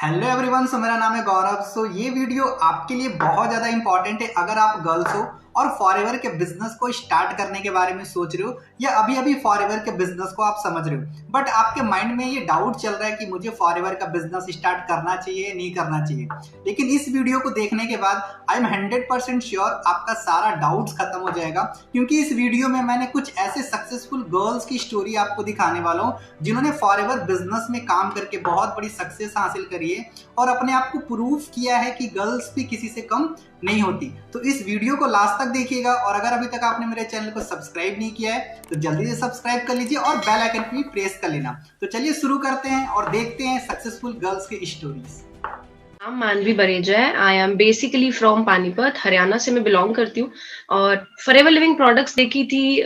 Hello everyone. सो मेरा नाम है गौरव। सो ये वीडियो आपके लिए बहुत ज़्यादा इंपॉर्टेंट है अगर आप गर्ल्स हो और फॉरएवर के बिजनेस को स्टार्ट करने के बारे में सोच रहे हो या अभी अभी फॉरएवर के बिजनेस को आप समझ रहे हो, बट आपके माइंड में ये डाउट चल रहा है कि मुझे फॉरएवर का बिजनेस स्टार्ट करना चाहिए नहीं करना चाहिए। लेकिन इस वीडियो को देखने के बाद आई एम 100% श्योर आपका सारा डाउट्स खत्म हो जाएगा, क्योंकि इस वीडियो में मैंने कुछ ऐसे सक्सेसफुल गर्ल्स की स्टोरी आपको दिखाने वाला हूँ जिन्होंने फॉरएवर बिजनेस में काम करके बहुत बड़ी सक्सेस हासिल करी है और अपने आप को प्रूफ किया है कि गर्ल्स भी किसी से कम नहीं होती। तो इस वीडियो को लास्ट तक देखिएगा और अगर अभी तक आपने मेरे चैनल को सब्सक्राइब नहीं किया है तो जल्दी से सब्सक्राइब कर लीजिए और बेल आइकन भी प्रेस कर लेना। तो चलिए शुरू करते हैं और देखते हैं सक्सेसफुल गर्ल्स की स्टोरीज। नाम मानवी बरेजा है। I am basically from Panipat, Haryana से मैं बिलोंग करती हूँ। और फॉरएवर लिविंग प्रोडक्ट्स देखी थी,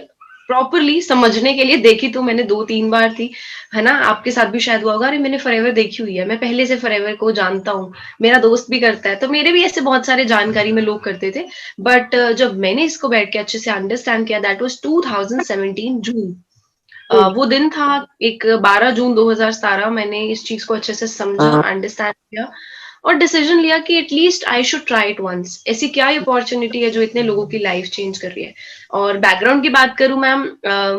प्रॉपरली समझने के लिए देखी तो मैंने 2-3 बार थी, है ना। आपके साथ भी शायद हुआ होगा। अरे मैंने फॉरएवर देखी हुई है, मैं पहले से फॉरएवर को जानता हूँ, मेरा दोस्त भी करता है। तो मेरे भी ऐसे बहुत सारे जानकारी में लोग करते थे। बट जब मैंने इसको बैठ के अच्छे से अंडरस्टैंड किया, दैट वाज 2017 जून। वो दिन था, एक 12 जून 2017 मैंने इस चीज को अच्छे से समझा, अंडरस्टैंड किया और डिसीजन लिया कि at least I should try it once. ऐसी क्या अपॉर्चुनिटी है जो इतने लोगों की लाइफ चेंज कर रही है। और बैकग्राउंड की बात करूं मैम,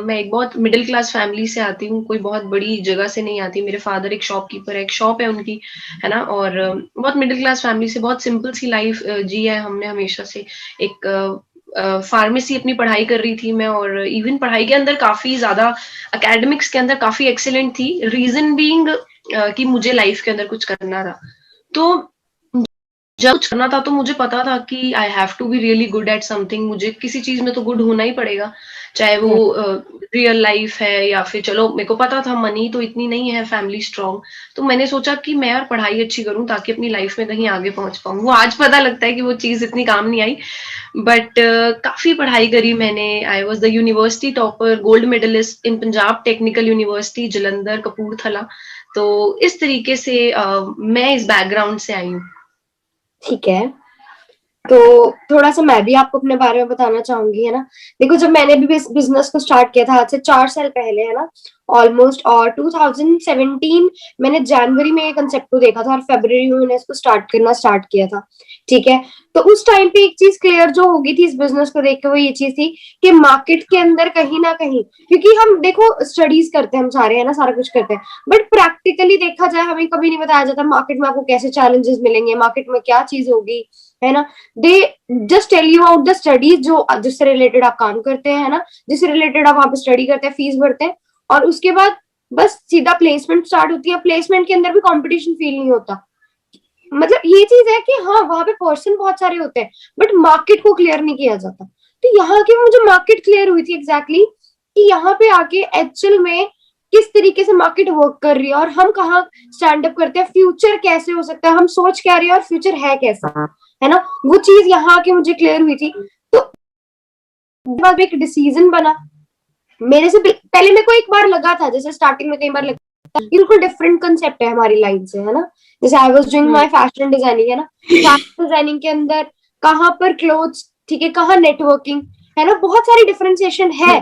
मैं एक बहुत मिडिल क्लास फैमिली से आती हूँ, कोई बहुत बड़ी जगह से नहीं आती। मेरे फादर एक शॉपकीपर है, एक शॉप है उनकी, है ना। और बहुत मिडिल क्लास फैमिली से बहुत सिंपल सी लाइफ जी है हमने हमेशा से। एक फार्मेसी अपनी पढ़ाई कर रही थी मैं, और इवन पढ़ाई के अंदर काफी ज्यादा, एकेडमिक्स के अंदर काफी एक्सीलेंट थी। रीजन बीइंग कि मुझे लाइफ के अंदर कुछ करना था। तो जब कुछ करना था तो मुझे पता था कि I have to be really good at something. मुझे किसी चीज में तो गुड होना ही पड़ेगा, चाहे वो रियल लाइफ है या फिर, चलो मेरे को पता था मनी तो इतनी नहीं है, फैमिली स्ट्रांग। तो मैंने सोचा कि मैं यार पढ़ाई अच्छी करूं ताकि अपनी लाइफ में कहीं आगे पहुंच पाऊं। वो आज पता लगता है कि वो चीज इतनी काम नहीं आई। बट काफी पढ़ाई करी मैंने। I was the university topper, gold medallist in Punjab technical university Jalandhar Kapurthala. तो इस तरीके से मैं इस बैकग्राउंड से आई हूँ। ठीक है, तो थोड़ा सा मैं भी आपको अपने बारे में बताना चाहूंगी, है ना। देखो, जब मैंने भी बिजनेस को स्टार्ट किया था आज से 4 साल पहले, है ना, ऑलमोस्ट, और 2017 मैंने जनवरी में ये कंसेप्ट को देखा था और फरवरी में मैंने इसको स्टार्ट किया था। ठीक है, तो उस टाइम पे एक चीज क्लियर जो होगी थी इस बिजनेस को देख के, वो ये चीज थी कि मार्केट के अंदर कहीं ना कहीं, क्योंकि हम देखो स्टडीज करते हैं हम सारे, है ना, सारा कुछ करते हैं, बट प्रैक्टिकली देखा जाए हमें कभी नहीं बताया जाता मार्केट में आपको कैसे चैलेंजेस मिलेंगे, मार्केट में क्या चीज होगी, है ना। They just tell you out the studies जो जिससे रिलेटेड आप काम करते हैं, है ना, जिससे रिलेटेड आप वहां पे स्टडी करते हैं, फीस भरते हैं, और उसके बाद बस सीधा प्लेसमेंट स्टार्ट होती है। प्लेसमेंट के अंदर भी कंपटीशन फील नहीं होता। मतलब ये चीज है कि हाँ, वहां पे पर्सन बहुत सारे होते हैं बट मार्केट को क्लियर नहीं किया जाता। तो यहाँ की मुझे मार्केट क्लियर हुई थी एग्जैक्टली कि यहाँ पे आके एक्चुअल में किस तरीके से मार्केट वर्क कर रही है और हम कहाँ स्टैंड अप करते हैं, फ्यूचर कैसे हो सकता है, हम सोच क्या रहे हैं और फ्यूचर है कैसा, है ना। वो चीज यहाँ आके मुझे क्लियर हुई थी। तो बाद एक डिसीजन बना मेरे से। पहले मेरे को एक बार लगा था, जैसे स्टार्टिंग में कई बार लगता है बिल्कुल डिफरेंट कंसेप्ट है हमारी लाइन से, है ना। जैसे I was doing my fashion designing, है ना, फैशन डिजाइनिंग के अंदर कहाँ पर क्लोथ्स, ठीक है, कहाँ नेटवर्किंग, है ना, बहुत सारी डिफरेंशिएशन है,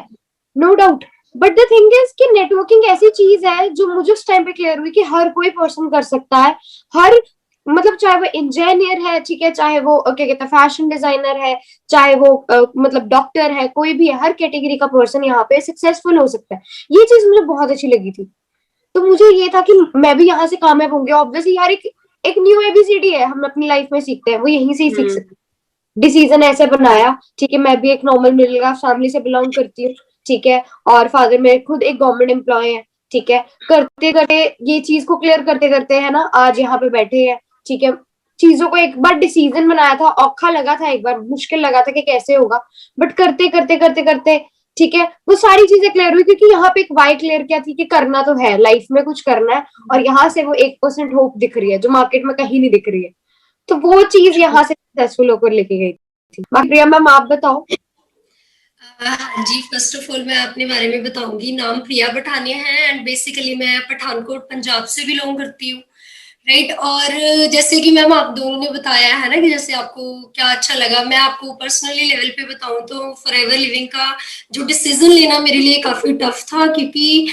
no doubt. But the thing is कि नेटवर्किंग ऐसी चीज है जो मुझे उस टाइम पे क्लियर हुई कि हर कोई पर्सन कर सकता है। हर, मतलब चाहे वो इंजीनियर है, ठीक है, चाहे वो क्या कहते हैं फैशन डिजाइनर है, चाहे वो मतलब डॉक्टर है, कोई भी है, हर कैटेगरी का पर्सन यहाँ पे सक्सेसफुल हो सकता है। ये चीज मुझे बहुत अच्छी लगी थी। तो मुझे ये था कि मैं भी यहाँ से कामयाब होंगे। ऑब्वियसली यार, एक न्यू एबीसीडी है, हम अपनी लाइफ में सीखते हैं, वो यहीं से ही सीख सकते हैं। डिसीजन ऐसे बनाया, ठीक है, मैं भी एक नॉर्मल मिडिल क्लास फैमिली से बिलोंग करती हूँ, ठीक है, और फादर मेरे खुद एक गवर्नमेंट एम्प्लॉय है, ठीक है। करते करते ये चीज को क्लियर करते करते, है ना, आज यहाँ पे बैठे हैं, ठीक है। चीजों को एक बार डिसीजन बनाया था, औखा लगा था, एक बार मुश्किल लगा था कि कैसे होगा, बट करते करते करते करते, ठीक है, वो सारी चीजें क्लियर हुई, क्योंकि यहाँ पे एक वाई क्लियर क्या थी कि करना तो है, लाइफ में कुछ करना है, और यहाँ से वो 1% होप दिख रही है जो मार्केट में कहीं नहीं दिख रही है। तो वो चीज यहाँ से सक्सेसफुल होकर लेके गई थी। बाकी प्रिया मैम आप बताओ। हाँ जी, फर्स्ट ऑफ ऑल मैं अपने बारे में बताऊंगी। नाम प्रिया पठानिया है एंड बेसिकली मैं पठानकोट पंजाब से बिलोंग करती हूँ। राइट। और जैसे कि मैम आप दोनों ने बताया है ना कि जैसे आपको क्या अच्छा लगा, मैं आपको पर्सनली लेवल पे बताऊं तो फॉरएवर लिविंग का जो डिसीजन लेना मेरे लिए काफी टफ था, क्योंकि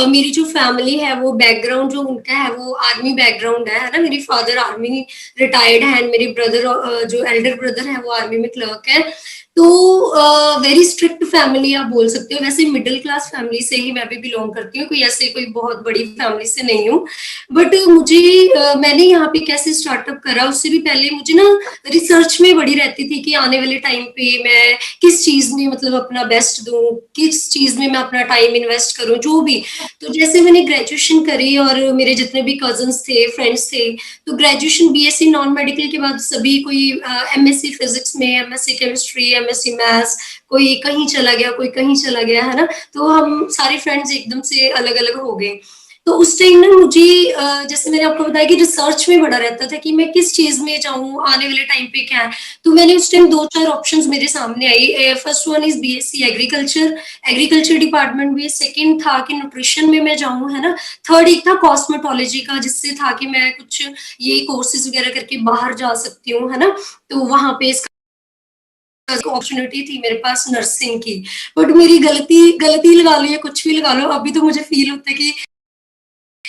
मेरी जो फैमिली है वो बैकग्राउंड जो उनका है वो आर्मी बैकग्राउंड है ना। मेरी फादर आर्मी रिटायर्ड है एंड मेरे ब्रदर जो एल्डर ब्रदर है वो आर्मी में क्लर्क है। तो वेरी स्ट्रिक्ट फैमिली आप बोल सकते हो। वैसे मिडिल क्लास फैमिली से ही मैं भी बिलोंग करती हूँ, कोई ऐसे कोई बहुत बड़ी फैमिली से नहीं हूँ। बट मुझे मैंने यहाँ पे कैसे स्टार्टअप करा, उससे भी पहले मुझे ना रिसर्च में बड़ी रहती थी कि आने वाले टाइम पे मैं किस चीज में मतलब अपना बेस्ट दूं, किस चीज में मैं अपना टाइम इन्वेस्ट करूं, जो भी। तो जैसे मैंने ग्रेजुएशन करी और मेरे जितने भी कजन्स थे, फ्रेंड्स थे, तो ग्रेजुएशन बीएससी नॉन मेडिकल के बाद सभी कोई एमएससी फिजिक्स में, एमएससी केमिस्ट्री, एमएससी मैथ्स, कोई कहीं चला गया, कोई कहीं चला गया, है ना। तो हम सारे फ्रेंड्स एकदम से अलग अलग हो गए। तो उस टाइम ना मुझे जैसे मैंने आपको बताया कि रिसर्च में बड़ा रहता था कि मैं किस चीज में जाऊं, आने वाले टाइम पे क्या है। तो मैंने उस टाइम 2-4 ऑप्शंस मेरे सामने आई। First one is BSc agriculture, agriculture department भी। सेकंड था कि न्यूट्रिशन में मैं जाऊं, है ना। थर्ड एक था कॉस्मेटोलॉजी का, जिससे था कि मैं कुछ ये कोर्सेज वगैरह करके बाहर जा सकती हूँ, है ना। तो वहां पे अपॉर्चुनिटी थी मेरे पास नर्सिंग की। बट मेरी गलती लगा लो या कुछ भी लगा लो, अभी तो मुझे फील होता है कि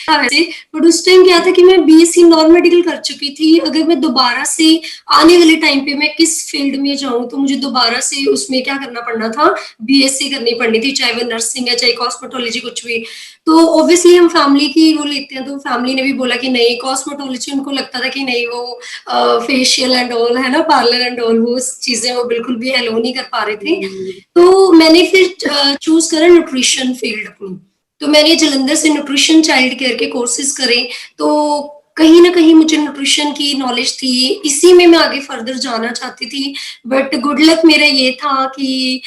वैसे, बट उस टाइम क्या था कि मैं बीएससी नॉन मेडिकल कर चुकी थी। अगर मैं दोबारा से आने वाले टाइम पे मैं किस फील्ड में जाऊं तो मुझे दोबारा से उसमें क्या करना पड़ना था, बीएससी करनी पड़नी थी, चाहे वो नर्सिंग है चाहे कॉस्मेटोलॉजी कुछ भी। तो ऑब्वियसली हम फैमिली की वो लेते हैं, तो फैमिली ने भी बोला कि नहीं, कॉस्मेटोलॉजी उनको लगता था कि नहीं वो फेशियल एंड ऑल, है ना, पार्लर एंड ऑल, वो चीजें वो बिल्कुल भी अलो नहीं कर पा रहे थे। तो मैंने फिर चूज करा न्यूट्रिशन फील्ड अपनी। तो मैंने जलंधर से न्यूट्रिशन चाइल्ड केयर के कोर्सेज करे। तो कहीं ना कहीं मुझे न्यूट्रिशन की नॉलेज थी, इसी में मैं आगे फर्दर जाना चाहती थी। बट गुड लक मेरा ये था कि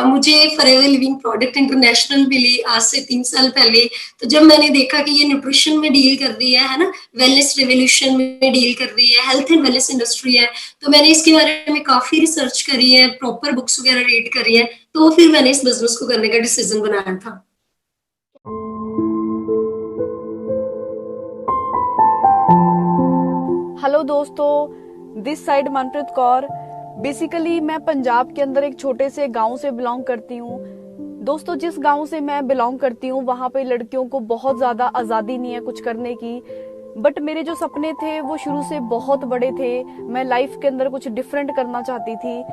मुझे फॉरएवर लिविंग प्रोडक्ट इंटरनेशनल मिली आज से 3 साल पहले। तो जब मैंने देखा कि ये न्यूट्रिशन में डील कर रही है ना, वेलनेस रेवोल्यूशन में डील कर रही है, हेल्थ एंड वेलनेस इंडस्ट्री है, तो मैंने इसके बारे में काफी रिसर्च करी है, प्रॉपर बुक्स वगैरह रीड करी है। तो फिर मैंने इस बिजनेस को करने का डिसीजन बनाया था। हेलो दोस्तों, this side Manpreet Kaur. Basically मैं पंजाब के अंदर एक छोटे से गांव से बिलोंग करती हूँ। दोस्तों, जिस गांव से मैं बिलोंग करती हूँ वहाँ पे लड़कियों को बहुत ज़्यादा आज़ादी नहीं है कुछ करने की। बट मेरे जो सपने थे वो शुरू से बहुत बड़े थे। मैं लाइफ के अंदर कुछ डिफरेंट करना चाहती थी,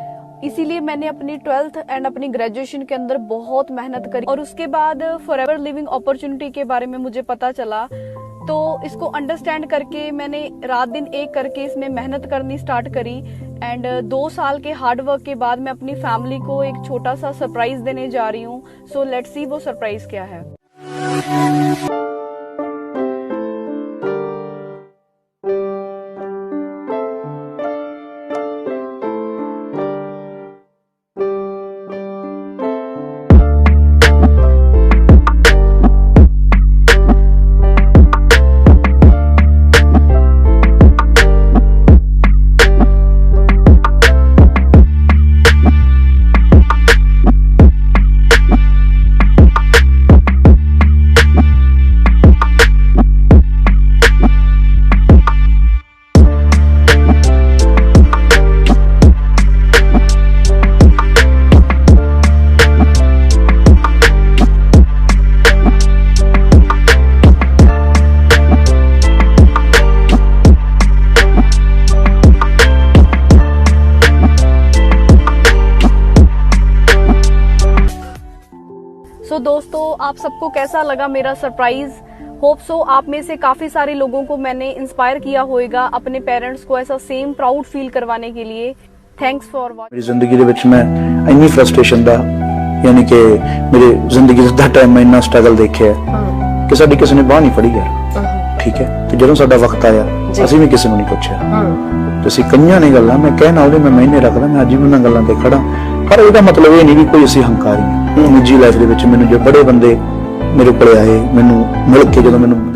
इसीलिए मैंने अपनी 12th एंड अपनी ग्रेजुएशन के अंदर बहुत मेहनत करी। और उसके बाद फॉरएवर लिविंग अपॉर्चुनिटी के बारे में मुझे पता चला, तो इसको अंडरस्टैंड करके मैंने रात दिन एक करके इसमें मेहनत करनी स्टार्ट करी। एंड 2 साल के हार्ड वर्क के बाद मैं अपनी फैमिली को एक छोटा सा सरप्राइज देने जा रही हूँ। सो लेट्स सी वो सरप्राइज क्या है। सो दोस्तों, आप सबको कैसा लगा मेरा सरप्राइज? होप सो आप में से काफी सारे लोगों को मैंने इंस्पायर किया होगा अपने पेरेंट्स को ऐसा सेम प्राउड फील करवाने के लिए। Thanks for watching. मेरी जिंदगी ਦੇ ਵਿੱਚ ਮੈਂ ਇੰਨੀ ਫਰਸਟ੍ਰੇਸ਼ਨ ਦਾ ਯਾਨੀ ਕਿ ਮੇਰੀ ਜ਼ਿੰਦਗੀ ਦਾ ਟਾਈਮ ਮੈਂ ਇੰਨਾ ਸਟਰਗਲ ਦੇਖਿਆ ਕਿ ਸਾਡੀ ਕਿਸੇ ਨੇ ਬਾਹ ਨਹੀਂ ਫੜੀ ਯਾਰ। ਠੀਕ ਹੈ, ਤੇ ਜਦੋਂ ਸਾਡਾ ਵਕਤ ਆਇਆ ਅਸੀਂ ਵੀ ਕਿਸੇ ਨੂੰ ਨਹੀਂ ਪੁੱਛਿਆ। ਤੇ ਅਸੀਂ ਕਈਆਂ ਨੇ ਗੱਲਾਂ ਮੈਂ ਕਹਿਣਾ ਉਹਦੇ ਮੈਂ ਮਹੀਨੇ ਰੱਖਦਾ, ਮੈਂ ਅੱਜ ਵੀ ਉਹਨਾਂ ਗੱਲਾਂ ਤੇ ਖੜਾ। ਪਰ ਇਹਦਾ ਮਤਲਬ ਇਹ ਨਹੀਂ ਵੀ ਕੋਈ ਅਸੀਂ ਹੰਕਾਰੀ ਹਾਂ। ਨਿੱਜੀ ਲਾਈਫ ਦੇ ਵਿੱਚ ਮੈਨੂੰ ਜੋ ਬੜੇ ਬੰਦੇ ਮੇਰੇ ਕੋਲ ਆਏ, ਮੈਨੂੰ ਮਿਲ ਕੇ ਜਦੋਂ ਮੈਨੂੰ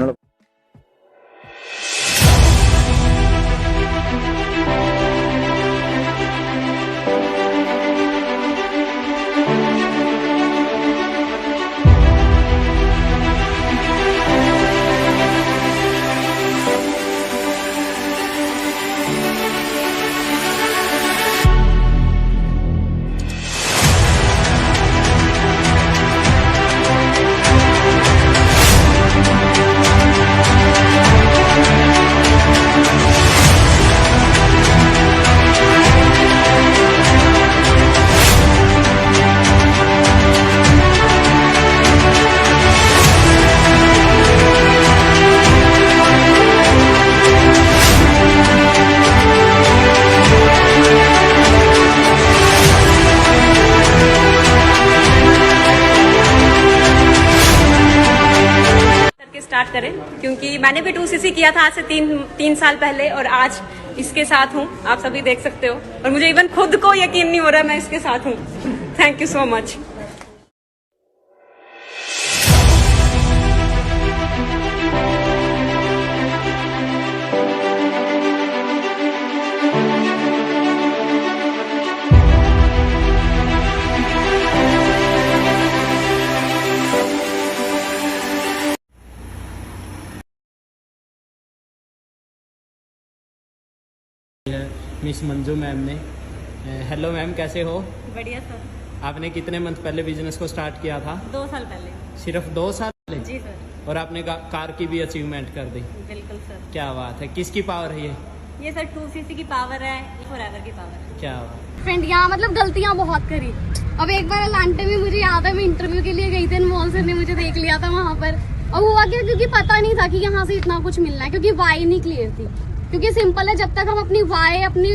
क्योंकि मैंने भी 2cc किया था आज से तीन साल पहले और आज इसके साथ हूँ। आप सभी देख सकते हो और मुझे इवन खुद को यकीन नहीं हो रहा मैं इसके साथ हूँ। Thank you so much. Miss Manju ma'am ने। हेलो मैम, कैसे हो? बढ़िया सर। आपने कितने मंथ पहले बिजनेस को स्टार्ट किया था? 2 साल पहले। सिर्फ 2 साल पहले? जी सर। और आपने कार की भी अचीवमेंट कर दी। बिल्कुल सर। क्या बात है। किसकी पावर है ये सर 2cc की पावर है, फॉरएवर की पावर है। क्या बात। फ्रेंड यहाँ मतलब गलतियाँ बहुत करी। अब एक बार अलांटे में मुझे याद है मैं इंटरव्यू के लिए गई थी, अनमोल सर ने मुझे देख लिया था वहाँ पर। और हुआ क्या, क्योंकि पता नहीं था कि यहाँ से इतना कुछ मिलना है, क्योंकि वाई नहीं क्लियर थी। क्योंकि सिंपल है, जब तक हम अपनी वाई अपनी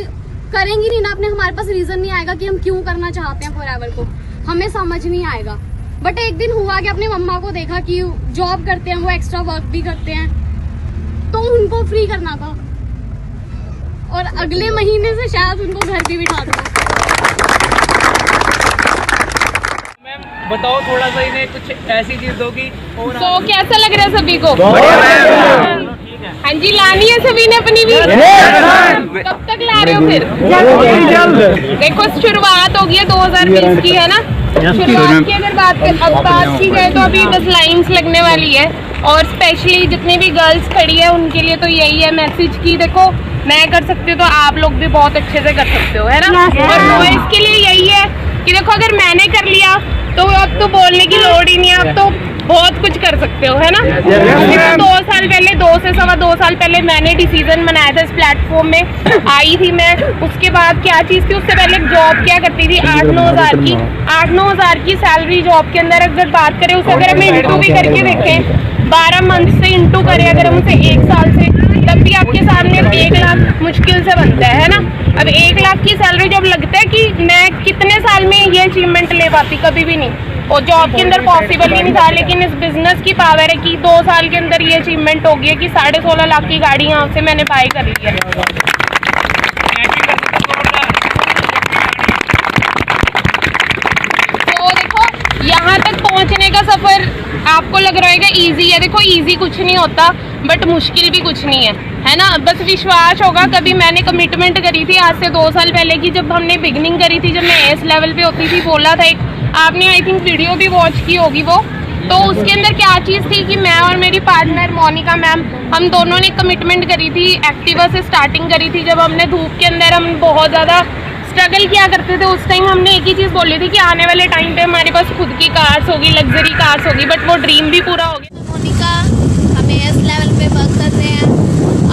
करेंगे नहीं ना, अपने हमारे पास रीजन नहीं आएगा कि हम क्यों करना चाहते हैं फॉरएवर को, हमें समझ नहीं आएगा। बट एक दिन हुआ कि अपनी मम्मा को देखा कि जॉब करते हैं, वो एक्स्ट्रा वर्क भी करते हैं, तो उनको फ्री करना था और अगले महीने से शायद उनको घर भी बिठा दूंगा। मैम बताओ थोड़ा सा इन्हें कुछ ऐसी चीज दो कि तो कैसा लग रहा है सभी को? हाँ जी, लानी है सभी ने अपनी भी। कब तक ला रहे हो फिर? देखो शुरुआत होगी 2020 की, है ना। शुरुआत की अगर बात की जाए तो अभी बस लाइंस लगने वाली है। और स्पेशली जितनी भी गर्ल्स खड़ी है उनके लिए तो यही है मैसेज की देखो, मैं कर सकती हूँ तो आप लोग भी बहुत अच्छे से कर सकते हो, है ना। और बॉयज के लिए यही है कि देखो अगर मैंने कर लिया तो अब तो बोलने की लोड़ ही नहीं है, अब तो बहुत कुछ कर सकते हो, है ना। 2 साल पहले, 2 से सवा 2 साल पहले मैंने डिसीजन बनाया था, इस प्लेटफॉर्म में आई थी मैं। उसके बाद क्या चीज़ थी, उससे पहले जॉब क्या करती थी 8-9 हज़ार की, 8-9 हज़ार की सैलरी जॉब के अंदर अगर बात करें, उसे अगर हम इंटू भी करके देखें 12 मंथ से इंटू करें अगर हम उसे 1 साल से, तब भी आपके सामने 1 लाख मुश्किल से बनता है ना। अब 1 लाख की सैलरी जब लगता है कि मैं कितने साल में ये अचीवमेंट ले पाती, कभी भी नहीं, और जॉब के अंदर पॉसिबल ही नहीं था। लेकिन इस बिजनेस की पावर है कि 2 साल के अंदर ये अचीवमेंट हो गई है कि 16.5 लाख की गाड़ी यहाँ से मैंने बाय कर ली है। तो देखो यहाँ तक पहुँचने का सफर आपको लग रहा है इजी है, देखो इजी कुछ नहीं होता, बट मुश्किल भी कुछ नहीं है ना। बस विश्वास होगा। कभी मैंने कमिटमेंट करी थी आज से 2 साल पहले की, जब हमने बिगनिंग करी थी, जब मैं एस लेवल पे होती थी, बोला था एक, आपने आई थिंक वीडियो भी वॉच की होगी वो। तो उसके अंदर क्या चीज़ थी कि मैं और मेरी पार्टनर मोनिका मैम, हम दोनों ने कमिटमेंट करी थी, एक्टिवा से स्टार्टिंग करी थी। जब हमने धूप के अंदर हम बहुत ज़्यादा स्ट्रगल किया करते थे, उस टाइम हमने एक ही चीज़ बोली थी कि आने वाले टाइम पे हमारे पास खुद की कार्स होगी, लग्जरी कार्स होगी, बट वो ड्रीम भी पूरा हो गया। मोनिका हम एस लेवल पे वर्क कर रहे हैं,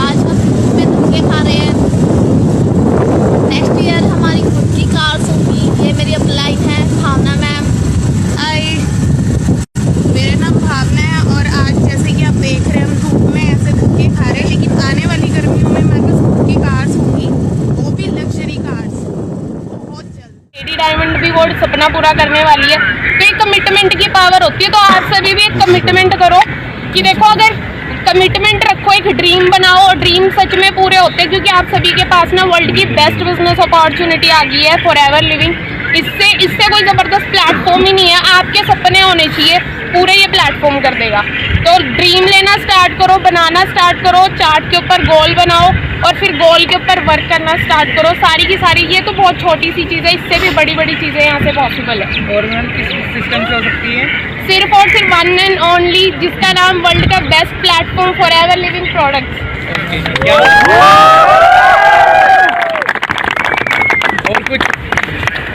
आज हम धूप में धक्के खा रहे हैं। नेक्स्ट ईयर हमारी खुद की कार्स होगी। ये मेरी अपलाइन है भावना मैम। मेरा नाम भावना है और आज जैसे कि आप देख रहे हैं हम धूप में ऐसे धक्के खा रहे हैं, लेकिन आने वाली गर्मियों में हमारे पास खुद की कार्स होंगी, वो भी लग्जरी कार्स, बहुत जल्द। लेडी डायमंड भी वो सपना पूरा करने वाली है। तो एक कमिटमेंट की पावर होती है। तो आप सभी भी एक कमिटमेंट करो कि देखो अगर कमिटमेंट रखो, एक ड्रीम बनाओ और ड्रीम सच में पूरे होते हैं, क्योंकि आप सभी के पास ना वर्ल्ड की बेस्ट बिजनेस अपॉर्चुनिटी आ गई है फॉरएवर लिविंग। इससे कोई ज़बरदस्त प्लेटफॉर्म ही नहीं है। आपके सपने होने चाहिए, पूरे ये प्लेटफॉर्म कर देगा। तो ड्रीम लेना स्टार्ट करो, बनाना स्टार्ट करो, चार्ट के ऊपर गोल बनाओ और फिर गोल के ऊपर वर्क करना स्टार्ट करो। सारी की सारी, ये तो बहुत छोटी सी चीज़ है, इससे भी बड़ी बड़ी चीज़ें यहाँ से पॉसिबल है। और मैम किस सिस्टम से हो सकती है? सिर्फ और सिर्फ वन एंड ओनली, जिसका नाम वर्ल्ड का best platform forever living products.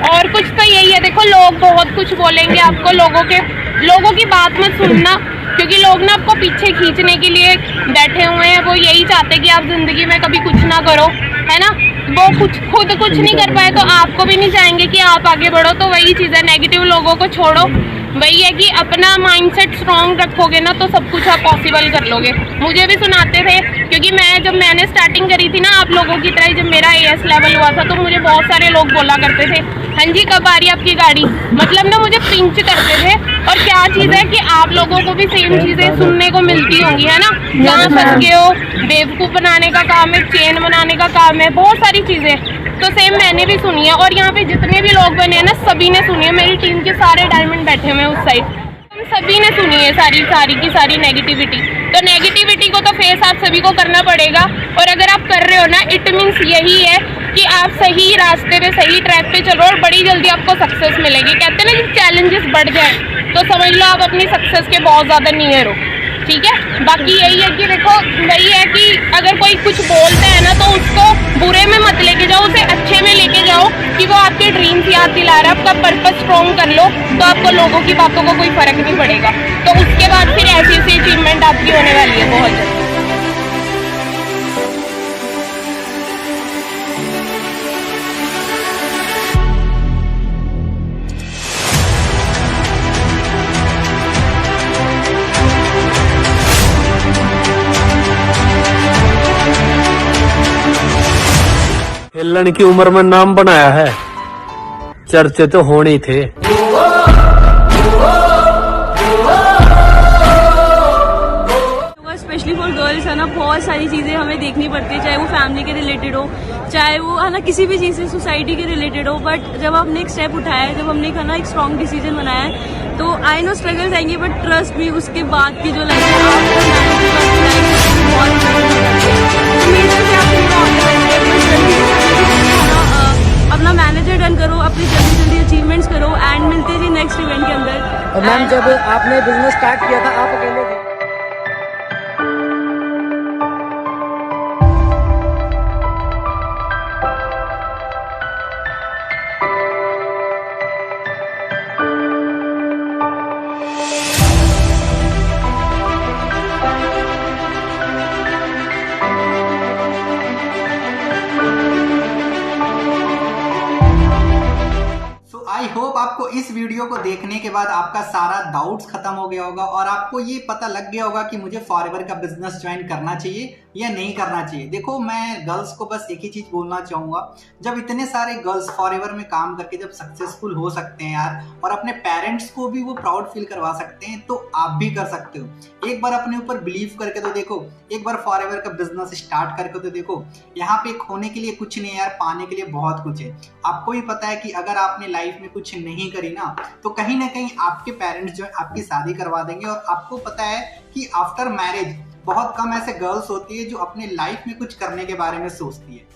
और कुछ तो यही है, देखो लोग बहुत कुछ बोलेंगे आपको, लोगों की बात मत सुनना, क्योंकि लोग ना आपको पीछे खींचने के लिए बैठे हुए हैं। वो यही चाहते हैं कि आप जिंदगी में कभी कुछ ना करो, है ना। वो खुद कुछ नहीं कर पाए तो आपको भी नहीं चाहेंगे कि आप आगे बढ़ो। तो वही चीज़ है, नेगेटिव लोगों को छोड़ो। वही है कि अपना माइंडसेट स्ट्रॉन्ग रखोगे ना तो सब कुछ आप पॉसिबल कर लोगे। मुझे भी सुनाते थे, क्योंकि जब मैंने स्टार्टिंग करी थी ना आप लोगों की तरह, जब मेरा एएस लेवल हुआ था, तो मुझे बहुत सारे लोग बोला करते थे, हाँ जी कब आ रही है आपकी गाड़ी, मतलब ना मुझे पिंच करते थे। और क्या चीज है कि आप लोगों को भी सेम चीजें सुनने को मिलती होंगी, है ना, कहाँ फंस गए हो, बेवकूफ बनाने का काम है, चेन बनाने का काम है, बहुत सारी चीजें तो सेम मैंने भी सुनी है। और यहाँ पे जितने भी लोग बने हैं ना, सभी ने सुनी है। मेरी टीम के सारे डायमंड बैठे हुए उस साइड, हम सभी ने सुनी है सारी नेगेटिविटी। तो नेगेटिविटी को तो फेस आप सभी को करना पड़ेगा। और अगर आप कर रहे हो ना, इट मीन्स यही है कि आप सही रास्ते पे, सही ट्रैक पे चलो और बड़ी जल्दी आपको सक्सेस मिलेगी। कहते हैं ना कि चैलेंजेस बढ़ जाए तो समझ लो आप अपनी सक्सेस के बहुत ज़्यादा नियर हो, ठीक है। बाकी यही है कि देखो, वही है कि अगर कोई कुछ बोलता है ना तो उसको बुरे में मत लेके जाओ, उसे अच्छे में लेके जाओ कि वो आपके ड्रीम्स याद दिला रहा है। आपका पर्पस स्ट्रॉन्ग कर लो तो आपको लोगों की बातों को कोई फर्क नहीं पड़ेगा। तो उसके बाद फिर ऐसी ऐसी अचीवमेंट आपकी होने वाली है बहुत जल्द। खेलने की उम्र में नाम बनाया है, चर्चे तो होने ही थे। स्पेशली फॉर गर्ल्स है ना, बहुत सारी चीजें हमें देखनी पड़ती है, चाहे वो फैमिली के रिलेटेड हो, चाहे वो है ना किसी भी चीज से सोसाइटी के रिलेटेड हो। बट जब हमने एक स्टेप उठाया है, जब हमने है ना एक स्ट्रॉन्ग डिसीजन बनाया है, तो आई नो स्ट्रगल्स आएंगे, बट ट्रस्ट भी उसके बाद की जो लाइफ अपना मैनेजर डन करो, अपनी जल्दी जल्दी अचीवमेंट्स करो एंड मिलते जी नेक्स्ट इवेंट के अंदर। मैम, जब आपने बिजनेस स्टार्ट किया था आप अकेले थे? आई होप आपको इस वीडियो को देखने के बाद आपका सारा डाउट्स खत्म हो गया होगा और आपको ये पता लग गया होगा कि मुझे फॉरएवर का बिजनेस ज्वाइन करना चाहिए या नहीं करना चाहिए। देखो, मैं गर्ल्स को बस एक ही चीज बोलना चाहूंगा, जब इतने सारे गर्ल्स फॉरएवर में काम करके जब सक्सेसफुल हो सकते हैं यार, और अपने पेरेंट्स को भी वो प्राउड फील करवा सकते हैं, तो आप भी कर सकते हो। एक बार अपने ऊपर बिलीव करके तो देखो, एक बार फॉरएवर का बिजनेस स्टार्ट करके तो देखो। यहाँ पे खोने के लिए कुछ नहीं यार, पाने के लिए बहुत कुछ है। आपको भी पता है कि अगर आपने लाइफ में कुछ नहीं करी ना, तो कहीं ना कहीं आपके पेरेंट्स जो है आपकी शादी करवा देंगे। और आपको पता है कि आफ्टर मैरिज बहुत कम ऐसे गर्ल्स होती है जो अपने लाइफ में कुछ करने के बारे में सोचती है।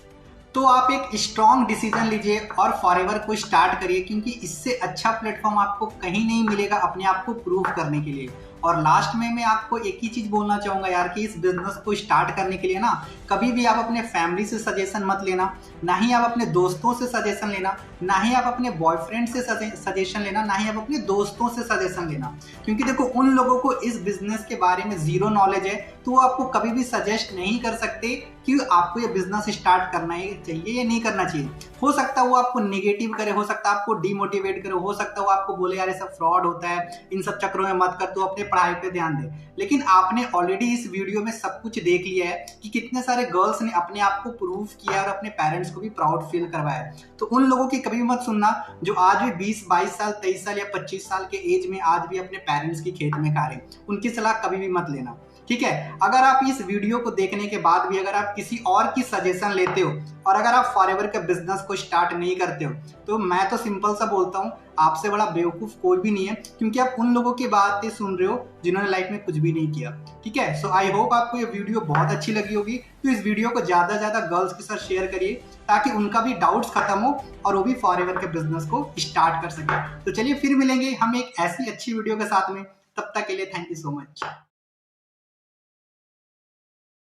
तो आप एक स्ट्रॉन्ग डिसीजन लीजिए और फॉरएवर को स्टार्ट करिए, क्योंकि इससे अच्छा प्लेटफॉर्म आपको कहीं नहीं मिलेगा अपने आप को प्रूव करने के लिए। और लास्ट में मैं आपको एक ही चीज बोलना चाहूंगा यार, कि इस बिजनेस को स्टार्ट करने के लिए ना, कभी भी आप अपने फैमिली से सजेशन मत लेना, ना ही आप अपने दोस्तों से सजेशन लेना, ना ही आप अपने बॉयफ्रेंड से सजेशन लेना, ना ही आप अपने दोस्तों से सजेशन लेना। क्योंकि देखो, उन लोगों को इस बिजनेस के बारे में जीरो नॉलेज है, तो वो आपको कभी भी सजेस्ट नहीं कर सकते कि आपको ये बिजनेस स्टार्ट करना चाहिए या नहीं करना चाहिए। हो सकता है वो आपको नेगेटिव करे, हो सकता है आपको डिमोटिवेट करे, हो सकता है वो आपको बोले यार ये सब फ्रॉड होता है, इन सब चक्रों में मत कर, तो अपने पढ़ाई पे ध्यान दे। लेकिन आपने ऑलरेडी इस वीडियो में सब कुछ देख लिया है कि कितने सारे गर्ल्स ने अपने आप को प्रूव किया और अपने पेरेंट्स को भी प्राउड फील करवाया। तो उन लोगों की कभी भी मत सुनना जो आज भी 20-22 साल, 23 साल या 25 साल के एज में आज भी अपने पेरेंट्स की खेत में खा रहे, उनकी सलाह कभी भी मत लेना, ठीक है। अगर आप इस वीडियो को देखने के बाद भी अगर आप किसी और की सजेशन लेते हो और अगर आप फॉरएवर के बिजनेस को स्टार्ट नहीं करते हो, तो मैं तो सिंपल सा बोलता हूँ, आपसे बड़ा बेवकूफ कोई भी नहीं है, क्योंकि आप उन लोगों की बातें सुन रहे हो जिन्होंने लाइफ में कुछ भी नहीं किया, ठीक है। सो आई होप आपको ये वीडियो बहुत अच्छी लगी होगी। तो इस वीडियो को ज्यादा से ज्यादा गर्ल्स के साथ शेयर करिए, ताकि उनका भी डाउट्स खत्म हो और वो भी फॉरएवर के बिजनेस को स्टार्ट कर सके। तो चलिए फिर मिलेंगे हम एक ऐसी अच्छी वीडियो के साथ में, तब तक के लिए थैंक यू सो मच।